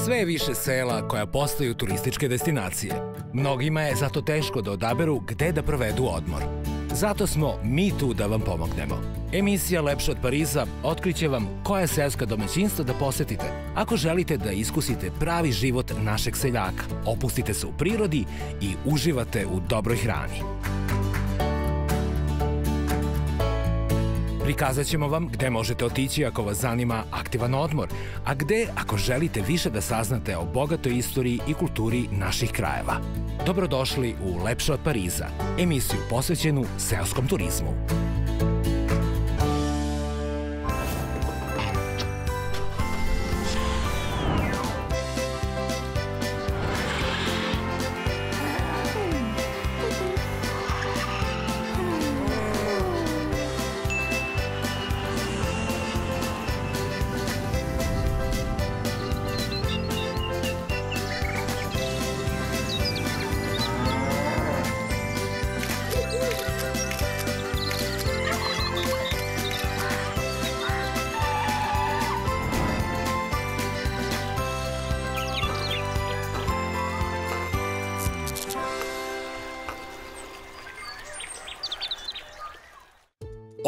Sve je više sela koja postaju turističke destinacije. Mnogima je zato teško da odaberu gde da provedu odmor. Zato smo mi tu da vam pomognemo. Emisija Lepše od Pariza otkriće vam koja seoska domaćinstva da posetite ako želite da iskusite pravi život našeg seljaka, opustite se u prirodi i uživate u dobroj hrani. Prikazat ćemo vam gde možete otići ako vas zanima aktivan odmor, a gde ako želite više da saznate o bogatoj istoriji i kulturi naših krajeva. Dobrodošli u Lepše od Pariza, emisiju posvećenu seoskom turizmu.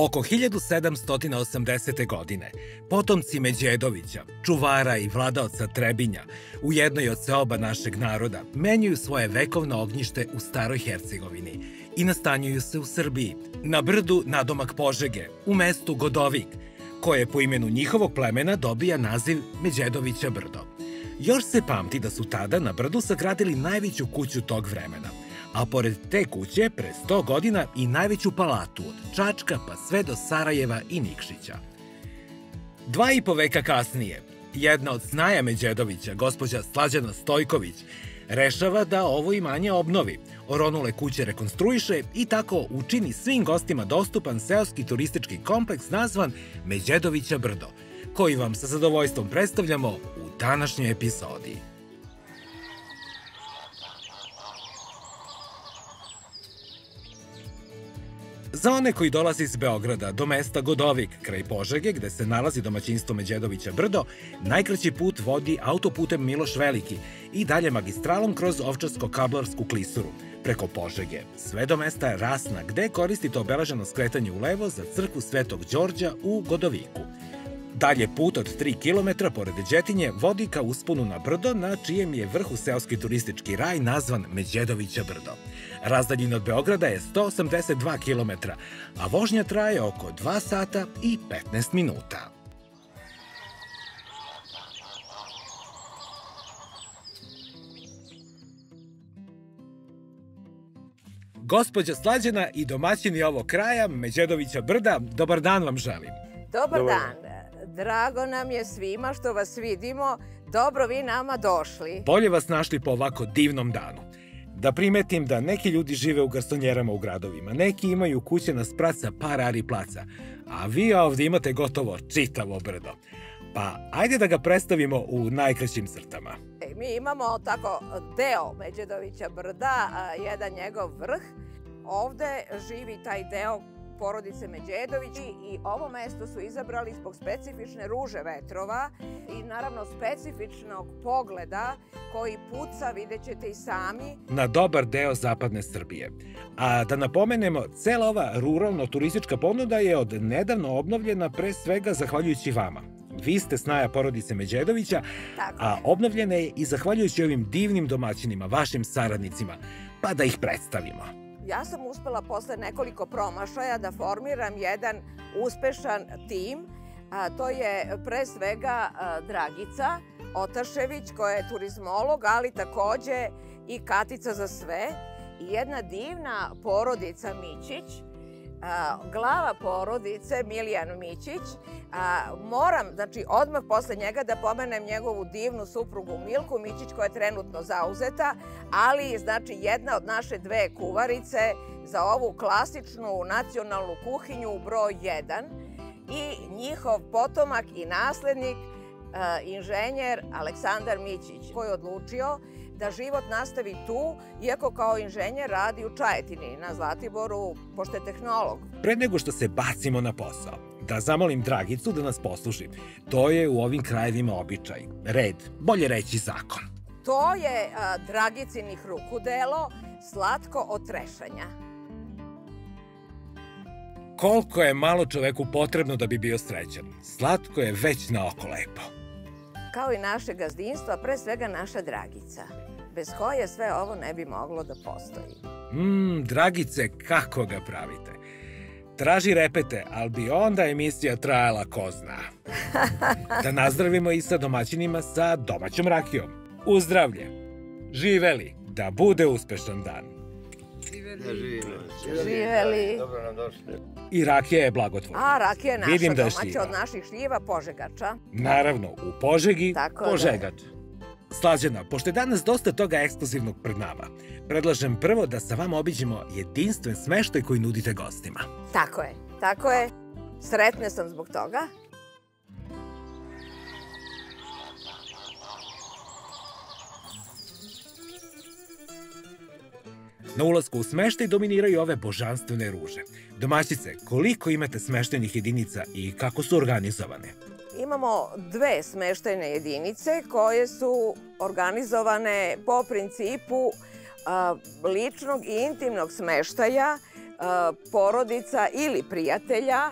Oko 1780. godine potomci Međedovića, čuvara i vladaoca Trebinja, u jednoj od seoba našeg naroda, menjaju svoje vekovno ognjište u Staroj Hercegovini i nastanjuju se u Srbiji, na brdu nadomak Požege, u mestu Godovik, koje po imenu njihovog plemena dobija naziv Međedovića brdo. Još se pamti da su tada na brdu sagradili najveću kuću tog vremena, a pored te kuće, pre 100 godina, i najveću palatu od Čačka pa sve do Sarajeva i Nikšića. 2,5 veka kasnije, jedna od snaja Međedovića, gospođa Slađana Stojković, rešava da ovo imanje obnovi, oronule kuće rekonstruiše i tako učini svim gostima dostupan seoski turistički kompleks nazvan Međedovića brdo, koji vam sa zadovoljstvom predstavljamo u današnjoj epizodi. Za one koji dolaze iz Beograda do mesta Godovik, kraj Požege, gde se nalazi domaćinstvo Međedovića brdo, najkraći put vodi autoputem Miloš Veliki i dalje magistralom kroz Ovčarsko-Kablarsku klisuru, preko Požege, sve do mesta Rasna, gde koristite obeleženo skretanje u levo za crkvu Svetog Đorđa u Godoviku. Dalje put od 3 km pored Đetinje vodi ka usponu na brdo, na čijem je vrhu seoski turistički raj nazvan Međedovića brdo. Razdaljina od Beograda je 182 km, a vožnja traje oko 2 sata i 15 minuta. Gospođa Slađana i domaćini ovog kraja, Međedovića brda, dobar dan vam želim. Dobar dan. Drago nam je svima što vas vidimo. Dobro vi nama došli. Bolje vas našli po ovako divnom danu. Da primetim da neki ljudi žive u garsonjerama u gradovima, neki imaju kuće na spraca par ari placa, a vi ovdje imate gotovo čitavo brdo. Pa ajde da ga predstavimo u najkraćim crtama. Mi imamo tako deo Međedovića brda, jedan njegov vrh. Ovde živi taj deo porodice Međedovići i ovo mesto su izabrali zbog specifične ruže vetrova i naravno specifičnog pogleda koji puca, vidjet ćete i sami, na dobar deo zapadne Srbije. A da napomenemo, cela ova ruralno-turistička ponuda je od nedavno obnovljena pre svega zahvaljujući vama. Vi ste snaja porodice Međedovića, a obnovljena je i zahvaljujući ovim divnim domaćinima, vašim saradnicima, pa da ih predstavimo. Ja sam uspela posle nekoliko promašaja da formiram jedan uspešan tim. To je pre svega Dragica Otašević, koja je turizmolog, ali takođe i Katica za sve. I jedna divna porodica Mićić, glava porodice Milijan Mićić. Moram, znači, odmah posle njega da pomenem njegovu divnu suprugu Milku Mićić, koja je trenutno zauzeta, ali, znači, jedna od naše dve kuvarice za ovu klasičnu nacionalnu kuhinju broj 1 i njihov potomak i naslednik inženjer Aleksandar Mićić, koji je odlučio da život nastavi tu, iako kao inženjer radi u Čajetini, na Zlatiboru, pošto je tehnolog. Pre nego što se bacimo na posao, da zamolim Dragicu da nas posluši. To je u ovim krajevima običaj, red, bolje reći zakon. To je Dragicinih ruku delo, slatko od trešanja. Koliko je malo čoveku potrebno da bi bio srećan. Slatko je već na oko lepo. Kao i naše gazdinstvo, a pre svega naša Dragica, bez koje sve ovo ne bi moglo da postoji. Dragice, kako ga pravite? Traži repete, ali bi onda emisija trajala ko zna. Da nazdravimo i sa domaćinima sa domaćom rakijom. U zdravlje! Živeli! Da bude uspešan dan! Živeli! Dobro nam došli. I rakija je blagotvorna. A rakija je naša Vidim da je domaća šljiva. od naših šljiva, Požegača. Naravno, u Požegi, Tako da. Požegač. Slađana, pošto je danas dosta toga ekskluzivnog pred nama, predlažem prvo da sa vama obiđemo jedinstven smeštaj koji nudite gostima. Tako je, tako je. Sretna sam zbog toga. Na ulasku u smeštaj dominiraju ove božanstvene ruže. Domaćice, koliko imate smeštajnih jedinica i kako su organizovane? Imamo dve smeštajne jedinice koje su organizovane po principu ličnog i intimnog smeštaja porodica ili prijatelja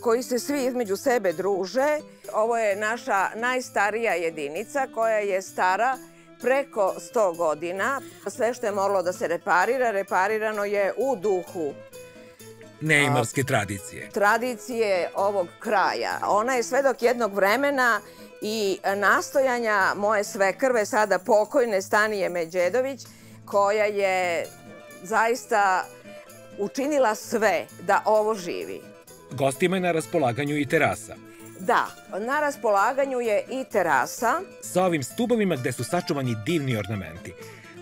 koji se svi između sebe druže. Ovo je naša najstarija jedinica koja je stara preko 100 godina. Sve što je moralo da se reparira, reparirano je u duhu Neimarske tradicije. tradicije ovog kraja. Ona je svedok jednog vremena i nastojanja moje svekrve, sada pokojne Stanije Međedović, koja je zaista učinila sve da ovo živi. Gostima je na raspolaganju i terasa. Da, na raspolaganju je i terasa. Sa ovim stubovima gde su sačuvani divni ornamenti.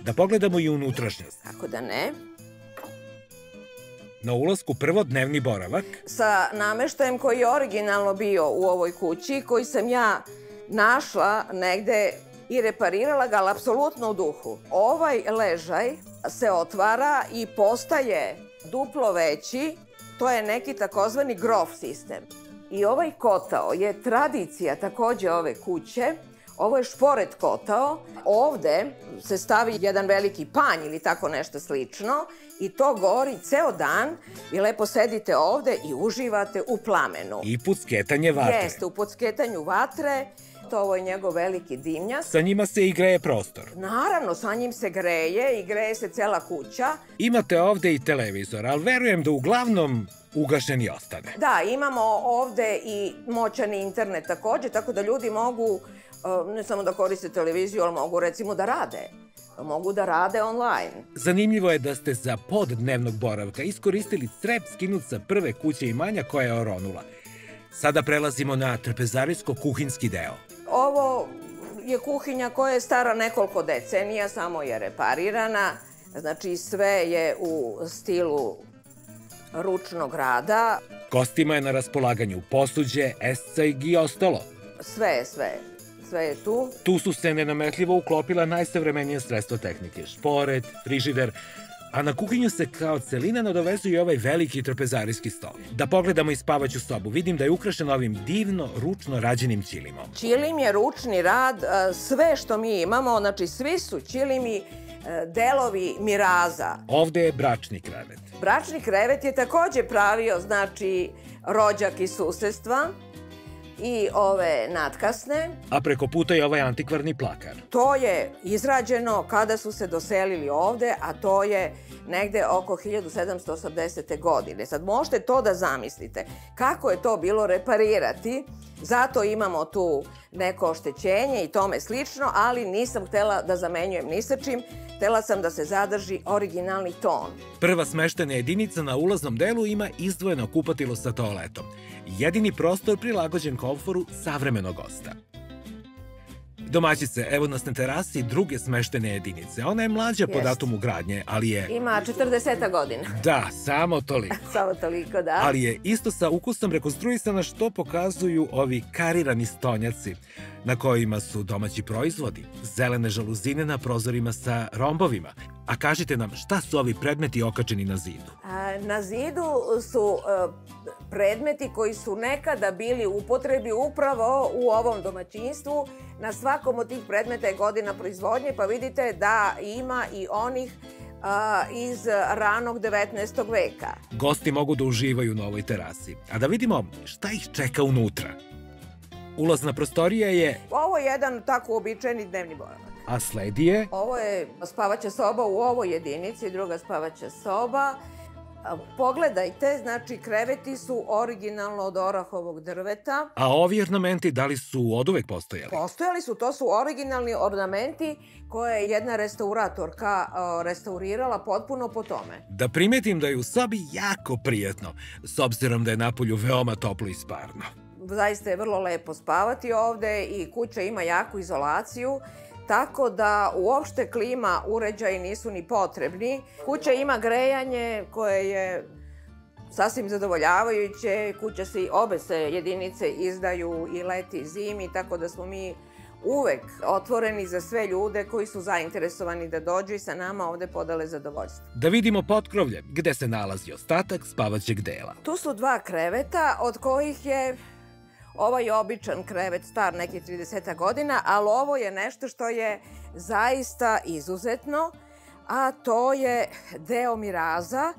Da pogledamo i unutrašnjost. Kako da ne? Na ulasku prvo dnevni boravak. Sa nameštajem koji je originalno bio u ovoj kući, koji sam ja našla negde i reparirala ga, ali apsolutno u duhu. Ovaj ležaj se otvara i postaje duplo veći. To je neki takozvani grof sistem. I ovaj kotao je tradicija takođe ove kuće. Ovo je šporet kotao. Ovde se stavi jedan veliki panj ili tako nešto slično i to gori ceo dan. Vi lepo sedite ovde i uživate u plamenu. I pucketanje vatre. Jeste, u pucketanju vatre. Ovo je njegov veliki dimnjak. Sa njima se i greje prostor. Naravno, sa njim se greje i greje se cela kuća. Imate ovde i televizor, ali verujem da uglavnom ugašeni ostane. Da, imamo ovde i moćani internet takođe, tako da ljudi mogu ne samo da koriste televiziju, ali mogu recimo da rade. Mogu da rade online. Zanimljivo je da ste za pod dnevnog boravka iskoristili crep skinut sa prve kuće imanja koja je oronula. Sada prelazimo na trpezarijsko-kuhinski deo. Ovo je kuhinja koja je stara nekoliko decenija, samo je reparirana. Znači sve je u stilu ručnog rada. Gostima je na raspolaganju posuđe, escajg i ostalo. Sve je tu. Tu su se nenametljivo uklopila najsavremenija sredstva tehnike. Šporet, frižider, a na kuhinju se kao celina nadovezuje i ovaj veliki trpezarijski stol. Da pogledamo i spavaću sobu. Vidim da je ukrašen ovim divno, ručno rađenim ćilimom. Ćilim je ručni rad, sve što mi imamo, znači svi su ćilimi delovi miraza. Ovde je bračni krevet. Bračni krevet je takođe pravio, znači, rođak iz susedstva i ove natkasne. A preko puta je ovaj antikvarni plakar. To je izrađeno kada su se doselili ovde, a to je negde oko 1780. godine. Sad možete to da zamislite kako je to bilo reparirati. Zato imamo tu neko oštećenje i tome slično, ali nisam htela da zamenjujem ni sa čim. Htela sam da se zadrži originalni ton. Prva smeštena jedinica na ulaznom delu ima izdvojeno kupatilo sa toaletom. Jedini prostor prilagođen komforu savremenog gosta. Domaćice, evo nas na terasi druge smeštene jedinice. Ona je mlađa po datumu gradnje, ali je... Ima 40 godina. Da, samo toliko. Samo toliko, da. Ali je isto sa ukusom rekonstruisana, što pokazuju ovi karirani stonjaci na kojima su domaći proizvodi, zelene žaluzine na prozorima sa rombovima. A kažite nam, šta su ovi predmeti okačeni na zidu? Na zidu su predmeti koji su nekada bili u upotrebi upravo u ovom domaćinstvu. Na svakom od tih predmeta je godina proizvodnje, pa vidite da ima i onih iz ranog 19. veka. Gosti mogu da uživaju na ovoj terasi. A da vidimo šta ih čeka unutra. Ulazna prostorija je... Ovo je jedan tako uobičajeni dnevni boravak. A sledi je... Ovo je spavaća soba u ovoj jedinici, druga spavaća soba. Pogledajte, znači kreveti su originalno od orahovog drveta. A ovi ornamenti da li su oduvek postojali? Postojali su, to su originalni ornamenti koje je jedna restauratorka restaurirala potpuno po tome. Da primetim da je u sobi jako prijatno, s obzirom da je napolju veoma toplo i sparno. Zaista je vrlo lepo spavati ovde i kuća ima jaku izolaciju, tako da uopšte klima uređaji nisu ni potrebni. Kuća ima grejanje koje je sasvim zadovoljavajuće. Obe se jedinice izdaju i leti i zimi, tako da smo mi uvek otvoreni za sve ljude koji su zainteresovani da dođu i sa nama ovde podele zadovoljstvo. Da vidimo potkrovlje, gde se nalazi ostatak spavaćeg dela. Tu su dva kreveta, od kojih je ovaj običan krevet star nekih 30 godina, ali ovo je nešto što je zaista izuzetno, a to je deo miraza,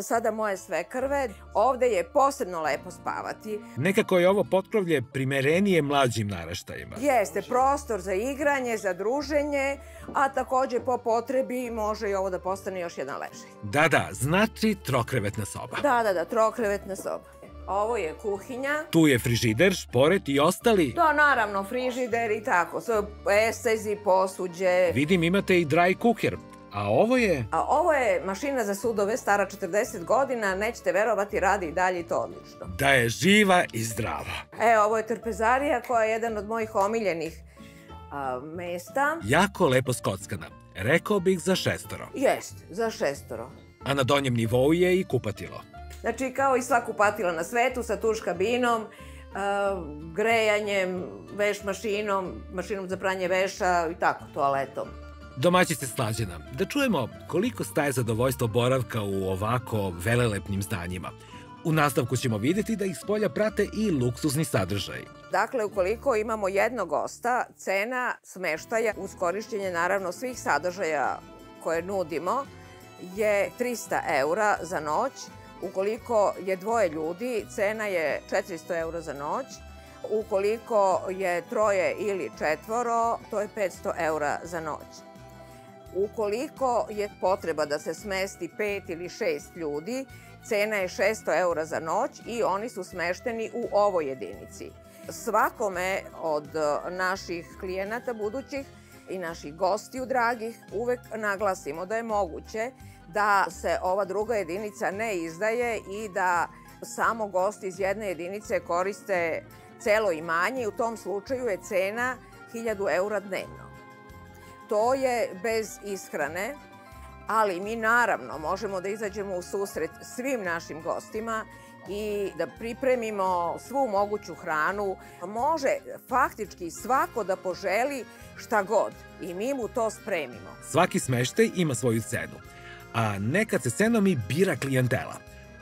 sada moje svekrve. Ovde je posebno lepo spavati. Nekako je ovo potkrovlje primerenije mlađim naraštajima. Jeste, prostor za igranje, za druženje, a takođe po potrebi može i ovo da postane još jedan ležaj. Da, znači trokrevetna soba. Da, trokrevetna soba. Ovo je kuhinja. Tu je frižider, šporet i ostali... Da, naravno, frižider i tako. Esezi, posuđe. Vidim, imate i dry cooker. A ovo je... A ovo je mašina za sudove, stara 40 godina. Nećete verovati, radi i dalje i to odlično. Da je živa i zdrava. Ovo je trpezarija koja je jedan od mojih omiljenih mesta. Jako lepo skockana. Rekao bih za 6. Jest, za 6. A na donjem nivou je i kupatilo. Znači, kao i sva kupatila na svetu, sa tuš kabinom, grejanjem, veš mašinom, mašinom za pranje veša i tako, toaletom. Domaćice Slađana, da čujemo koliko staje zadovoljstvo boravka u ovako velelepnim zdanjima. U nastavku ćemo videti da ih spolja prate i luksuzni sadržaj. Dakle, ukoliko imamo jednog gosta, cena smeštaja uz korišćenje naravno svih sadržaja koje nudimo je 300 € za noć. Ukoliko je 2 ljudi, cena je 400 € za noć. Ukoliko je 3 ili 4, to je 500 € za noć. Ukoliko je potreba da se smesti 5 ili 6 ljudi, cena je 600 € za noć i oni su smešteni u ovoj jedinici. Svakome od naših klijenata budućih i naših gostiju dragih uvek naglasimo da je moguće da se ova druga jedinica ne izdaje i da samo gosti iz jedne jedinice koriste celo imanje i u tom slučaju je cena 1000 € dnevno. To je bez ishrane, ali mi naravno možemo da izađemo u susret svim našim gostima i da pripremimo svu moguću hranu. Može faktički svako da poželi šta god i mi mu to spremimo. Svaki smeštaj ima svoju cenu, a nekad se cenom i bira klijentela.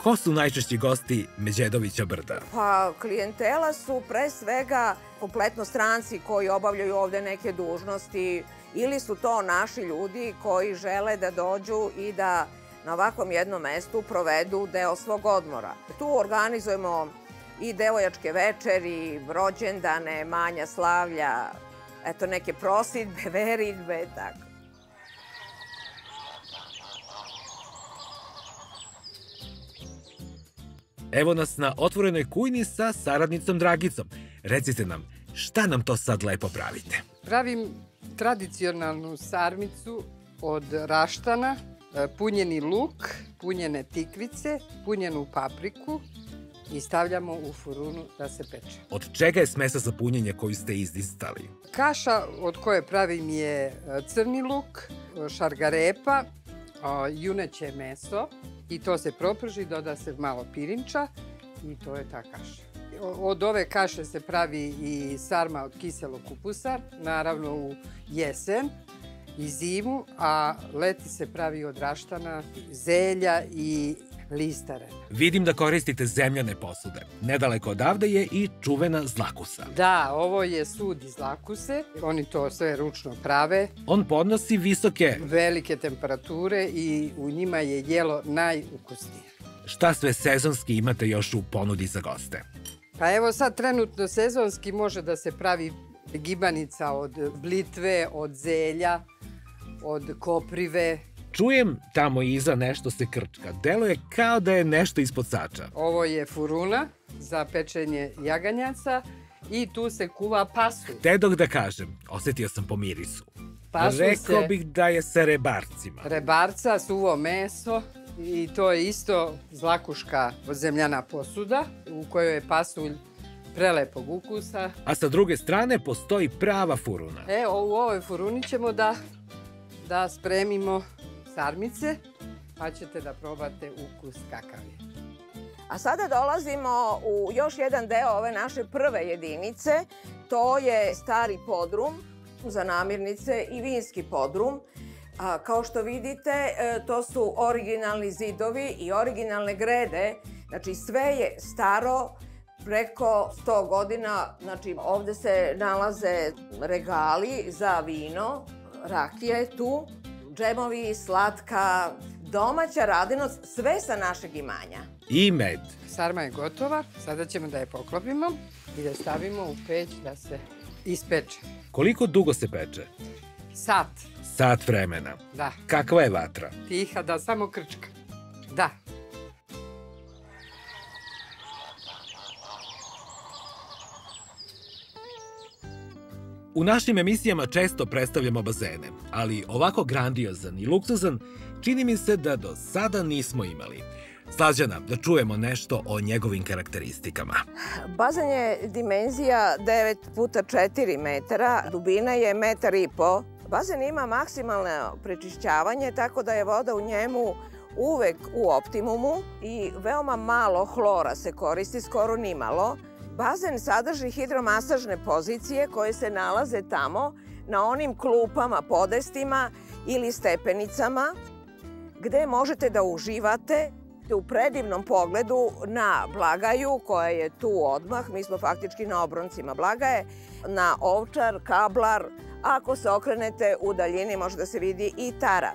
Ko su najčešći gosti Međedovića brda? Pa, klijentela su pre svega kompletno stranci koji obavljaju ovde neke dužnosti ili su to naši ljudi koji žele da dođu i da na ovakvom jednom mestu provedu deo svog odmora. Tu organizujemo i devojačke večeri, rođendane, manja slavlja, eto neke prosidbe, veridbe, tako. Evo nas na otvorenoj kujni sa saradnicom Dragicom. Recite nam, šta nam to sad lepo pravite? Pravim tradicionalnu sarmicu od raštana, punjeni luk, punjene tikvice, punjenu papriku, i stavljamo u furunu da se peče. Od čega je smesa za punjenje koju ste izdistali? Kaša od koje pravim je crni luk, šargarepa, juneće meso i to se proprži, doda se malo pirinča i to je ta kaša. Od ove kaše se pravi i sarma od kiselog kupusa, naravno u jesen i zimu, a leti se pravi od raštana, zelja i listare. Vidim da koristite zemljane posude. Nedaleko odavde je i čuvena zlakusa. Da, ovo je sud iz zlakuse. Oni to sve ručno prave. On podnosi visoke... velike temperature i u njima je jelo najukusnije. Šta sve sezonski imate još u ponudi za goste? Pa evo sad trenutno sezonski može da se pravi gibanica od blitve, od zelja, od koprive. Čujem tamo iza nešto se krčka. Deluje kao da je nešto ispod sača. Ovo je furuna za pečenje jaganjaca i tu se kuva pasulj. Te da kažem, osetio sam po mirisu. Rekao bih da je sa rebarcima. Rebarca, suvo meso i to je isto zlakuška zemljana posuda u kojoj je pasulj prelepog ukusa. A sa druge strane postoji prava furuna. U ovoj furuni ćemo da spremimo sarmice, pa ćete da probate ukus kakav je. A sada dolazimo u još jedan deo ove naše prve jedinice. To je stari podrum za namirnice i vinski podrum. Kao što vidite, to su originalni zidovi i originalne grede. Znači, sve je staro preko 100 godina. Znači, ovde se nalaze regali za vino, rakija je tu, džemovi, slatka, domaća radinost, sve sa našeg imanja. I med. Sarma je gotova, sada ćemo da je poklopimo i da stavimo u peć da se ispeče. Koliko dugo se peče? Sat. Sat vremena. Da. Kakva je vatra? Tiha, da samo krčka. Da. U našim emisijama često predstavljamo bazene, ali ovako grandiozan i luksuzan čini mi se da do sada nismo imali. Slađana, da čujemo nešto o njegovim karakteristikama. Bazen je dimenzija 9 puta 4 metara, dubina je 1,5 m. Bazen ima maksimalno prečišćavanje, tako da je voda u njemu uvek u optimumu i veoma malo hlora se koristi, skoro nimalo. Bazen sadrži hidromasažne pozicije koje se nalaze tamo na onim klupama, podestima ili stepenicama gde možete da uživate u predivnom pogledu na Blagaju koja je tu odmah. Mi smo faktički na obroncima Blagaje, na Ovčar, Kablar. Ako se okrenete u daljini može da se vidi i Tara.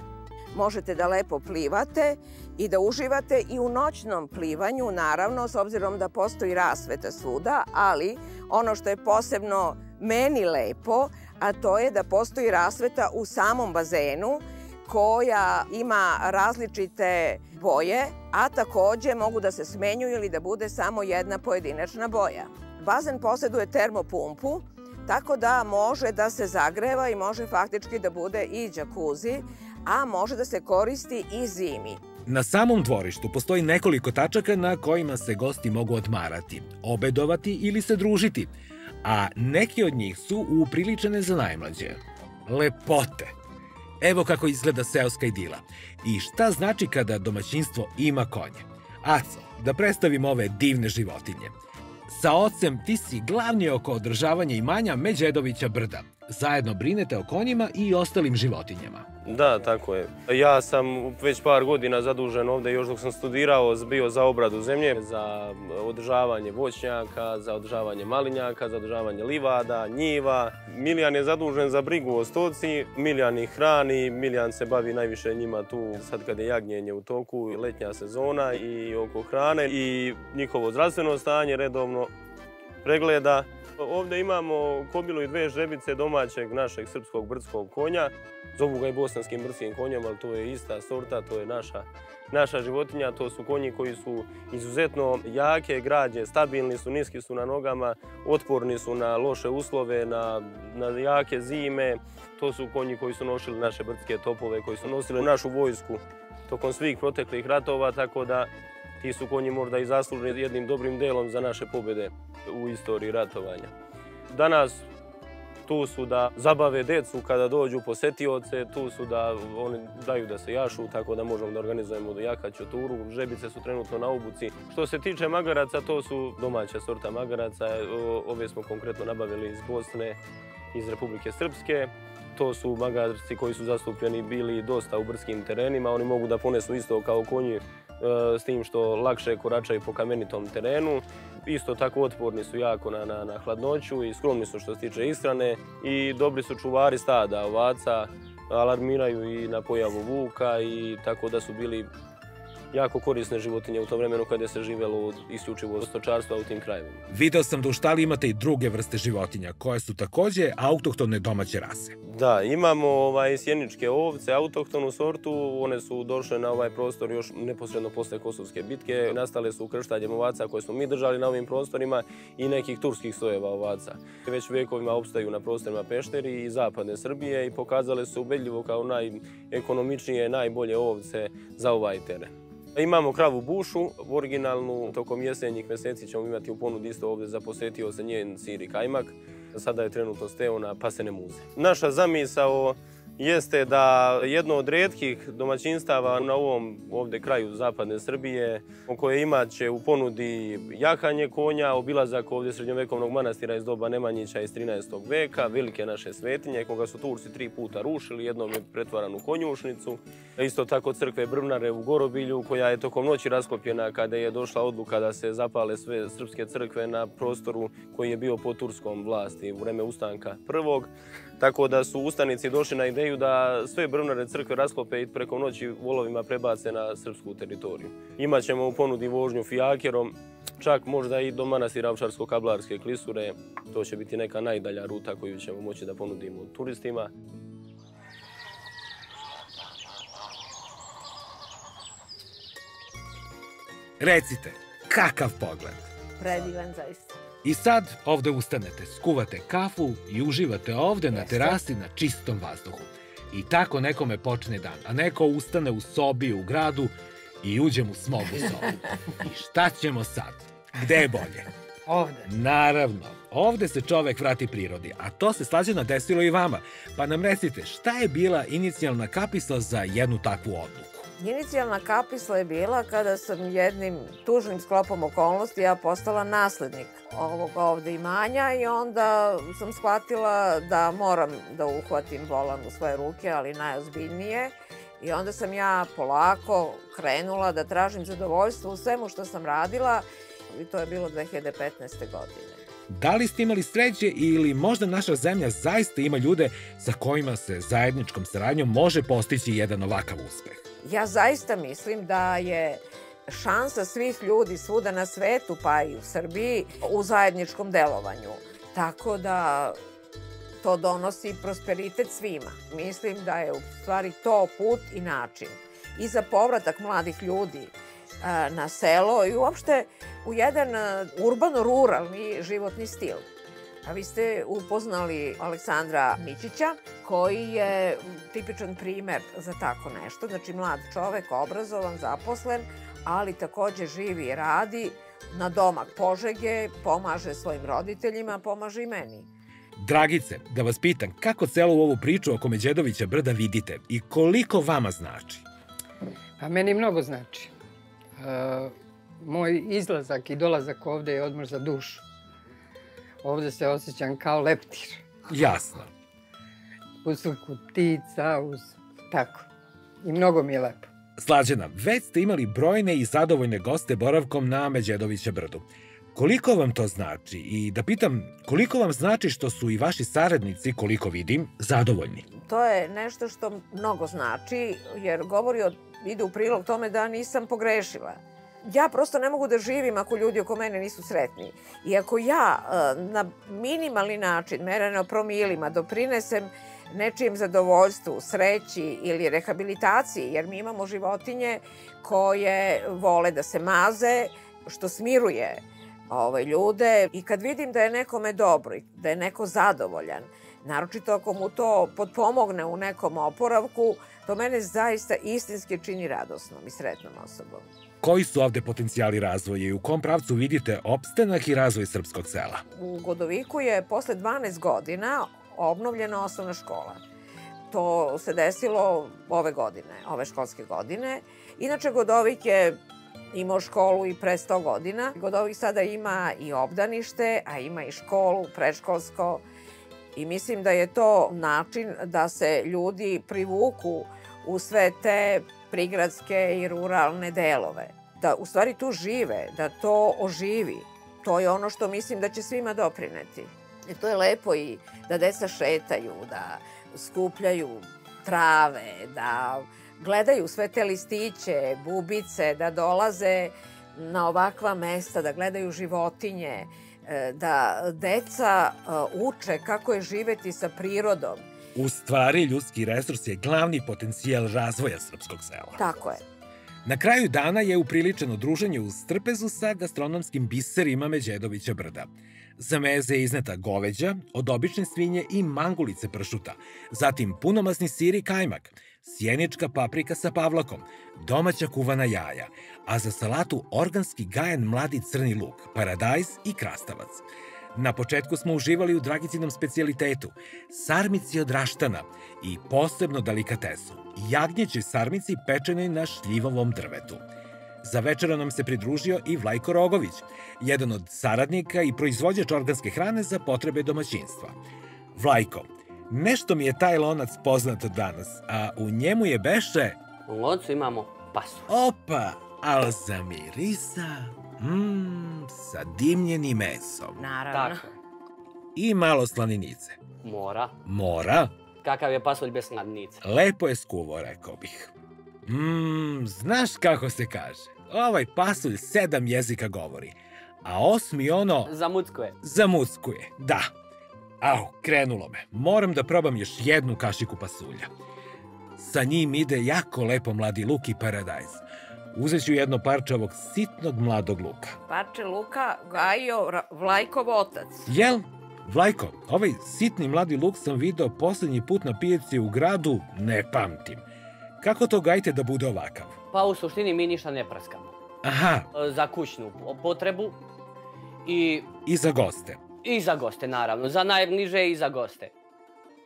Možete da lepo plivate i da uživate i u noćnom plivanju, naravno, s obzirom da postoji rasveta svuda, ali ono što je posebno meni lepo, a to je da postoji rasveta u samom bazenu koja ima različite boje, a takođe mogu da se smenjuju ili da bude samo jedna pojedinačna boja. Bazen poseduje termopumpu, tako da može da se zagreva i može faktički da bude i džakuzi, a može da se koristi i zimi. Na samom dvorištu postoji nekoliko tačaka na kojima se gosti mogu odmarati, obedovati ili se družiti, a neki od njih su upriličene za najmlađe. Lepote! Evo kako izgleda seoska idila. I šta znači kada domaćinstvo ima konje? Aco, da predstavim ove divne životinje. Sa ocem ti si glavni oko održavanja imanja Međedovića brda. Zajedno brinete o konjima i ostalim životinjama. Da, tako je. Ja sam već par godina zadužen ovde, još dok sam studirao, bio za obradu zemlje, za održavanje voćnjaka, za održavanje malinjaka, za održavanje livada, njiva. Miljan je zadužen za brigu o stoci, Miljan ih hrani, Miljan se bavi najviše njima tu sad kad je jagnjenje u toku, letnja sezona i oko hrane i njihovo zdravstveno stanje redovno pregleda. Ovde imamo kobilu i 2 žrebice domaćeg našeg srpskog brdskog konja. Zovu ga i bosanskim brdskim konjem, ali to je ista sorta, to je naša životinja. To su konji koji su izuzetno jake, građe, stabilni su, niski su na nogama, otporni su na loše uslove, na jake zime. To su konji koji su nosili naše brdske topove, koji su nosili našu vojsku tokom svih proteklih ratova, tako da Ti su konji možda i zaslužni jednim dobrim delom za naše pobjede u istoriji ratovanja. Danas tu su da zabave decu kada dođu posetioce, tu su da oni daju da se jašu, tako da možemo da organizujemo jakaću turu. Žebice su trenutno na obuci. Što se tiče magaraca, to su domaća sorta magaraca. Ove smo konkretno nabavili iz Bosne, iz Republike Srpske. To su magarci koji su zastupljeni bili dosta u brskim terenima. Oni mogu da ponesu isto kao konji, s tim što lakše koračaju po kamenitom terenu. Isto tako otporni su jako na hladnoću i skromni su što se tiče ishrane i dobri su čuvari stada ovaca, alarmiraju i na pojavu vuka i tako da su bili jako korisne životinje u to vremenu kada se živjelo isključivo od stočarstva u tim krajevima. Video sam da u štali imate i druge vrste životinja, koje su takođe autohtone domaće rase. Da, imamo sjeničke ovce, autohtonu sortu. One su došle na ovaj prostor još neposredno posle Kosovske bitke. Nastale su ukrštanjem ovaca koje smo mi držali na ovim prostorima i nekih turskih sojeva ovaca. Već vekovima opstaju na prostorima Pešteri i zapadne Srbije i pokazale su ubedljivo kao najekonomičnije, najbolje ovce za ovaj teren. Imamo kravu Bušu, originalnu, tokom jesenjih meseci ćemo imati u ponudi isto ovdje za posetioce njen sir i kajmak. Sada je trenutno steo na pasene muze. Naša zamisao jeste da jedno od retkih domaćinstava na ovom ovdje kraju zapadne Srbije, koje imaće u ponudi jahanje konja, obilazak ovdje srednjovekovnog manastira iz doba Nemanjića iz 13. veka, velike naše svetinje, koga su Turci 3 puta rušili, jednom je pretvaran u konjušnicu. Isto tako crkve Brvnare u Gorobilju, koja je tokom noći rasklopljena kada je došla odluka da se zapale sve srpske crkve na prostoru koji je bio pod turskom vlasti u vreme ustanka prvog. Tako da su ustanici došli na ideju da sve Brvnare crkve rasklope i preko noći volovima prebace na srpsku teritoriju. Imaćemo u ponudi vožnju fijakerom, čak možda i do manastira Ovčarsko-Kablarske klisure. To će biti neka najdalja ruta koju ćemo moći da ponudimo turistima. Recite, kakav pogled? Predivan zaista. I sad ovde ustanete, skuvate kafu i uživate ovde na terasi na čistom vazduhu. I tako nekome počne dan, a neko ustane u sobi u gradu i uđe mu smog u sobu. I šta ćemo sad? Gde je bolje? Ovde. Naravno, ovde se čovek vrati prirodi, a to se Slađana desilo i vama. Pa nam recite, šta je bila inicijalna kapisla za jednu takvu odluku? Inicijalna kapisla je bila kada sam jednim tužnim sklopom okolnosti ja postala naslednik ovog ovde imanja i onda sam shvatila da moram da uhvatim volan u svoje ruke, ali najozbiljnije. I onda sam ja polako krenula da tražim zadovoljstvo u svemu što sam radila i to je bilo 2015. godine. Da li ste imali sreće ili možda naša zemlja zaista ima ljude sa kojima se zajedničkom saradnjom može postići jedan ovakav uspeh? Ja zaista mislim da je šansa svih ljudi svuda na svetu, pa i u Srbiji, u zajedničkom delovanju. Tako da to donosi prosperitet svima. Mislim da je u stvari to put i način. I za povratak mladih ljudi na selo i uopšte u jedan urbano-ruralni životni stil. A vi ste upoznali Aleksandra Mićića, koji je tipičan primer za tako nešto. Znači, mlad čovek, obrazovan, zaposlen, ali takođe živi i radi na domak Požege, pomaže svojim roditeljima, pomaže i meni. Dragice, da vas pitam, kako celu ovu priču oko Međedovića brda vidite i koliko vama znači? Pa meni mnogo znači. Moj izlazak i dolazak ovde je odmor za dušu. Ovde se osjećam kao leptir. Jasno. Uz sliku ptica, uz tako. I mnogo mi je lepo. Slađana, već ste imali brojne i zadovoljne goste boravkom na Međedovića brdu. Koliko vam to znači? I da pitam, koliko vam znači što su i vaši saradnici, koliko vidim, zadovoljni? To je nešto što mnogo znači, jer ide u prilog tome da nisam pogrešila. Ja prosto ne mogu da živim ako ljudi oko mene nisu sretni. I ako ja na minimalni način, mereno promilima, doprinesem nečijem zadovoljstvu, sreći ili rehabilitaciji, jer mi imamo životinje koje vole da se maze, što smiruje ljude. I kad vidim da je nekome dobro, da je neko zadovoljan, naročito ako mu to potpomogne u nekom oporavku, to mene zaista istinski čini radosnom i sretnom osobom. Koji su ovde potencijali razvoja i u kom pravcu vidite opstanak i razvoj srpskog sela? U Godoviku je posle 12 godina obnovljena osnovna škola. To se desilo ove godine, ove školske godine. Inače, Godovik je imao školu i pre 100 godina. Godovik sada ima i obdanište, a ima i školu, predškolsko. I mislim da je to način da se ljudi privuku u sve te prigradske i ruralne delove. Da u stvari tu žive, da to oživi. To je ono što mislim da će svima doprineti. Jer to je lepo i da deca šetaju, da skupljaju trave, da gledaju sve te listiće, bubice, da dolaze na ovakva mesta, da gledaju životinje, da deca uče kako je živeti sa prirodom. U stvari, ljudski resurs je glavni potencijal razvoja srpskog sela. Tako je. Na kraju dana je upriličeno druženje uz trpezu sa gastronomskim biserima Međedovića brda. Za meze je izneta goveđa, od obične svinje i mangulice pršuta, zatim punomasni sir i kajmak, sjenička paprika sa pavlakom, domaća kuvana jaja, a za salatu organski gajen mladi crni luk, paradajz i krastavac. Na početku smo uživali u Dragicinom specijalitetu, sarmici od raštana i posebno delikatesu, jagnjećoj sarmici pečenoj na šljivovom drvetu. Za večera nam se pridružio i Vlajko Rogović, jedan od saradnika i proizvođač organske hrane za potrebe domaćinstva. Vlajko, nešto mi je taj lonac poznat od danas, a u njemu je beše... U loncu imamo pasulj. Opa, al zamirisa, sa dimljenim mesom. Naravno. Tako. I malo slaninice. Mora. Mora? Kakav je pasulj bez slaninice? Lepo je skuvo, rekao bih. Znaš kako se kaže? Ovaj pasulj 7 jezika govori, a 8. ono... Zamuckuje. Zamuckuje, da. Au, krenulo me. Moram da probam još jednu kašiku pasulja. Sa njim ide jako lepo mladi luk i paradajz. Uzet ću jedno parče ovog sitnog mladog luka. Parče luka gajio Vlajkov otac. Jel? Vlajko, ovaj sitni mladi luk sam video poslednji put na pijaci u gradu, ne pamtim. Kako to gajite da bude ovakav? Pa u suštini mi ništa ne prskamo. Aha. Za kućnu potrebu i... I za goste. I za goste, naravno. Za najbliže i za goste.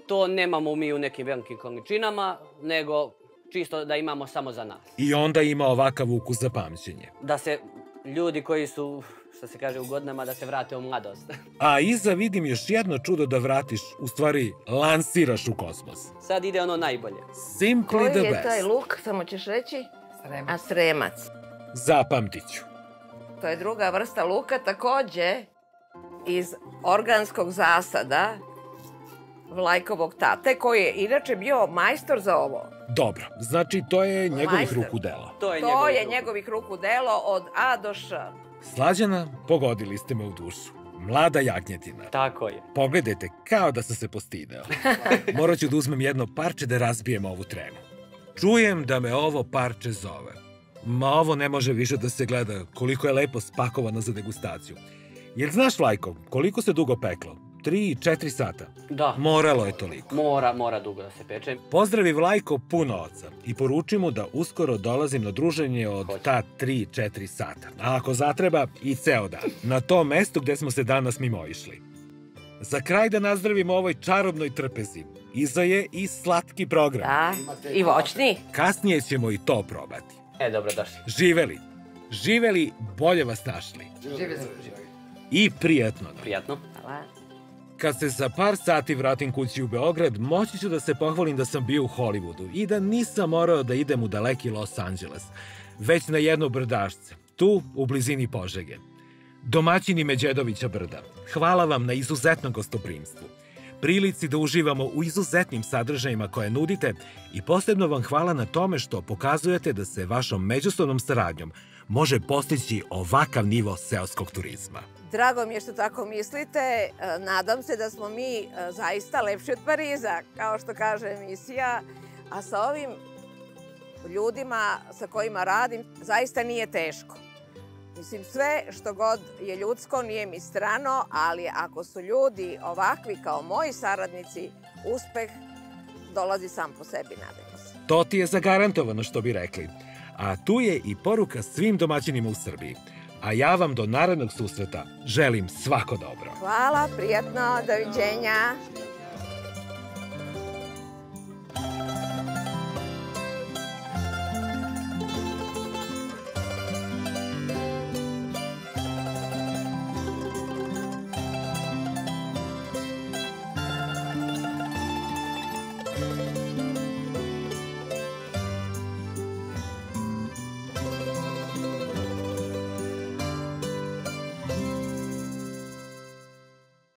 To nemamo mi u nekim velikim količinama, nego čisto da imamo samo za nas. I onda ima ovakav ukus za pamćenje. Da se ljudi koji su, što se kaže, u godinama, da se vrate u mladost. A iza vidim još jedno čudo da vratiš, u stvari lansiraš u kosmos. Sad ide ono najbolje. Simply the best. Koji je taj luk, samo ćeš reći? Sremac. A sremac. Zapamtit ću. To je druga vrsta luka, takođe iz organskog zasada Vlajkovog tate, koji je inače bio majstor za ovo. Dobro, znači to je njegovih Majstor. ruku dela. To je Njegovih ruku delo od A do Š. Slađana, pogodili ste me u dušu. Mlada jagnjetina. Tako je. Pogledajte, kao da sam se postideo. Morat ću da uzmem jedno parče da razbijem ovu tremu. Čujem da me ovo parče zove. Ma ovo ne može više da se gleda koliko je lepo spakovano za degustaciju. Jel znaš, Vlajko, koliko se dugo peklo? 3-4 sata. Da. Moralo je toliko. Mora dugo da se peče. Pozdravi Vlajko puno oca i poruči mu da uskoro dolazim na druženje od ta 3-4 sata. A ako zatreba, i ceo dan. Na tom mestu gde smo se danas mimoišli. Za kraj da nazdravimo ovoj čarobnoj trpezi. Iza je i slatki program. Da, i voćni. Kasnije ćemo i to probati. Dobro došli. Živeli. Živeli, bolje vas našli. Žive. I prijatno. Prijatno. Hvala. Kad se za par sati vratim kući u Beograd, moći ću da se pohvalim da sam bio u Hollywoodu i da nisam morao da idem u daleki Los Angeles, već na jedno brdašce, tu u blizini Požege. Domaćini Međedovića brda, hvala vam na izuzetnom gostoprimstvu, prilici da uživamo u izuzetnim sadržajima koje nudite i posebno vam hvala na tome što pokazujete da se vašom međusobnom saradnjom može postići ovakav nivo seoskog turizma. Drago mi je što tako mislite. Nadam se da smo mi zaista lepši od Pariza, kao što kaže emisija. A sa ovim ljudima sa kojima radim zaista nije teško. Mislim, sve što god je ljudsko nije mi strano, ali ako su ljudi ovakvi kao moji saradnici, uspeh dolazi sam po sebi, nadamo se. To ti je zagarantovano, što bi rekli. A tu je i poruka svim domaćinima u Srbiji. A ja vam do narednog susreta želim svako dobro. Hvala, prijatno, doviđenja.